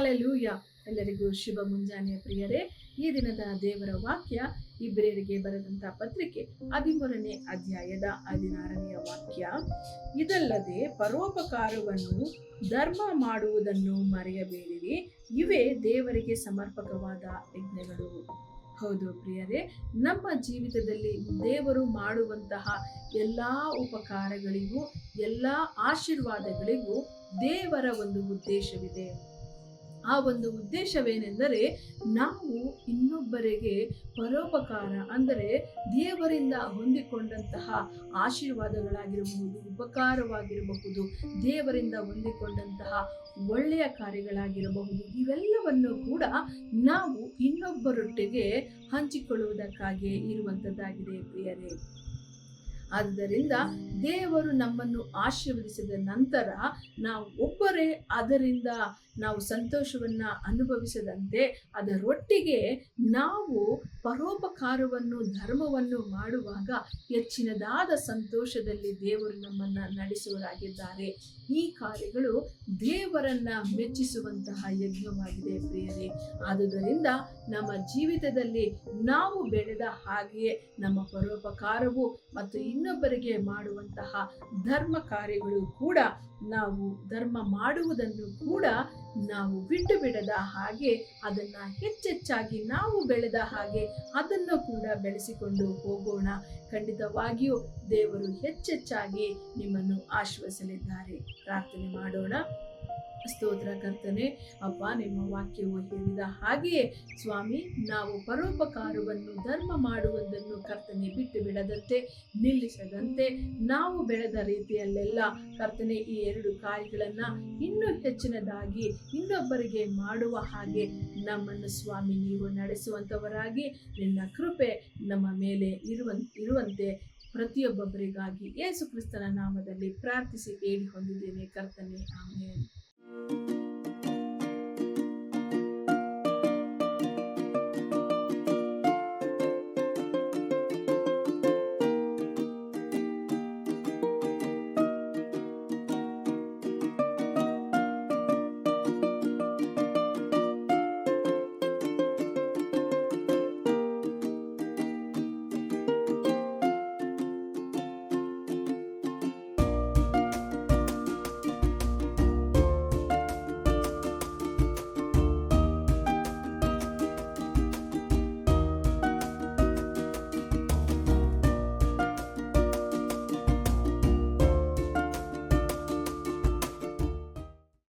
Hallelujah. ಎಲ್ಲರಿಗೂ ಶುಭ ಮುಂಜಾನೆಯ ಪ್ರಿಯರೇ. ಈ ದಿನದ ದೇವರ ವಾಕ್ಯ ಇಬ್ರಿಯರಿಗೆ ಬರೆದಂತ ಪತ್ರಿಕೆ 13ನೇ ಅಧ್ಯಾಯದ 16ನೆಯ ವಾಕ್ಯ. ಇದಲ್ಲದೆ ಪರೋಪಕಾರವನ್ನು ಧರ್ಮ ಮಾಡುವುದನ್ನು ಮರೆಯಬೇಡಿರಿ, ಇವೇ ದೇವರಿಗೆ ಸಮರ್ಪಕವಾದ ಯಜ್ಞಗಳು. ಹೌದು ಪ್ರಿಯರೇ, ನಮ್ಮ ಜೀವಿತದಲ್ಲಿ ದೇವರು ಮಾಡುವಂತಹ ಎಲ್ಲ ಉಪಕಾರಗಳಿಗೂ ಎಲ್ಲ ಆಶೀರ್ವಾದಗಳಿಗೂ ದೇವರ ಒಂದು ಉದ್ದೇಶವಿದೆ. ಆ ಒಂದು ಉದ್ದೇಶವೇನೆಂದರೆ, ನಾವು ಇನ್ನೊಬ್ಬರಿಗೆ ಪರೋಪಕಾರ ಅಂದರೆ ದೇವರಿಂದ ಹೊಂದಿಕೊಂಡಂತಹ ಆಶೀರ್ವಾದಗಳಾಗಿರಬಹುದು, ಉಪಕಾರವಾಗಿರಬಹುದು, ದೇವರಿಂದ ಹೊಂದಿಕೊಂಡಂತಹ ಒಳ್ಳೆಯ ಕಾರ್ಯಗಳಾಗಿರಬಹುದು, ಇವೆಲ್ಲವನ್ನು ಕೂಡ ನಾವು ಇನ್ನೊಬ್ಬರೊಟ್ಟಿಗೆ ಹಂಚಿಕೊಳ್ಳುವುದಕ್ಕಾಗಿ ಇರುವಂಥದ್ದಾಗಿದೆ ಪ್ರಿಯರೇ. ಆದ್ದರಿಂದ ದೇವರು ನಮ್ಮನ್ನು ಆಶೀರ್ವದಿಸಿದ ನಂತರ ನಾವು ಒಬ್ಬರೇ ಅದರಿಂದ ನಾವು ಸಂತೋಷವನ್ನ ಅನುಭವಿಸದಂತೆ ಅದರೊಟ್ಟಿಗೆ ನಾವು ಪರೋಪಕಾರವನ್ನು ಧರ್ಮವನ್ನು ಮಾಡುವಾಗ ಹೆಚ್ಚಿನದಾದ ಸಂತೋಷದಲ್ಲಿ ದೇವರು ನಮ್ಮನ್ನ ನಡೆಸುವರಾಗಿದ್ದಾರೆ. ಈ ಕಾರ್ಯಗಳು ದೇವರನ್ನ ಮೆಚ್ಚಿಸುವಂತಹ ಯಜ್ಞವಾಗಿದೆ ಪ್ರಿಯರೇ. ಆದುದರಿಂದ ನಮ್ಮ ಜೀವಿತದಲ್ಲಿ ನಾವು ಬೆಳೆದ ಹಾಗೆಯೇ ನಮ್ಮ ಪರೋಪಕಾರವು ಮತ್ತು ಇನ್ನೊಬ್ಬರಿಗೆ ಮಾಡುವಂತಹ ಧರ್ಮ ಕಾರ್ಯಗಳು ಕೂಡ, ನಾವು ಧರ್ಮ ಮಾಡುವುದನ್ನು ಕೂಡ ನಾವು ಬಿಟ್ಟು ಬಿಡದ ಹಾಗೆ, ಅದನ್ನ ಹೆಚ್ಚೆಚ್ಚಾಗಿ ನಾವು ಬೆಳೆದ ಹಾಗೆ ಅದನ್ನು ಕೂಡ ಬೆಳೆಸಿಕೊಂಡು ಹೋಗೋಣ. ಖಂಡಿತವಾಗಿಯೂ ದೇವರು ಹೆಚ್ಚೆಚ್ಚಾಗಿ ನಿಮ್ಮನ್ನು ಆಶೀರ್ವದಿಸಲಿದ್ದಾರೆ. ಪ್ರಾರ್ಥನೆ ಮಾಡೋಣ. ಸ್ತೋತ್ರ ಕರ್ತನೆ, ಅಪ್ಪ, ನಿಮ್ಮ ವಾಕ್ಯವು ಹೇಳಿದ ಹಾಗೆಯೇ ಸ್ವಾಮಿ, ನಾವು ಪರೋಪಕಾರವನ್ನು ಧರ್ಮ ಮಾಡುವುದನ್ನು ಕರ್ತನೆ ಬಿಟ್ಟು ಬಿಡದಂತೆ, ನಿಲ್ಲಿಸದಂತೆ, ನಾವು ಬೆಳೆದ ರೀತಿಯಲ್ಲೆಲ್ಲ ಕರ್ತನೆ ಈ ಎರಡು ಕಾರ್ಯಗಳನ್ನ ಇನ್ನೂ ಹೆಚ್ಚಿನದಾಗಿ ಇನ್ನೊಬ್ಬರಿಗೆ ಮಾಡುವ ಹಾಗೆ ನಮ್ಮನ್ನು ಸ್ವಾಮಿ ನೀವು ನಡೆಸುವಂಥವರಾಗಿ ನಿನ್ನ ಕೃಪೆ ನಮ್ಮ ಮೇಲೆ ಇರುವಂತೆ ಪ್ರತಿಯೊಬ್ಬೊಬ್ಬರಿಗಾಗಿ ಯೇಸು ಕ್ರಿಸ್ತನ ನಾಮದಲ್ಲಿ ಪ್ರಾರ್ಥಿಸಿ ಬೇಡಿ ಹೊಂದಿದ್ದೇನೆ ಕರ್ತನೆ, ಆಮೆನ್.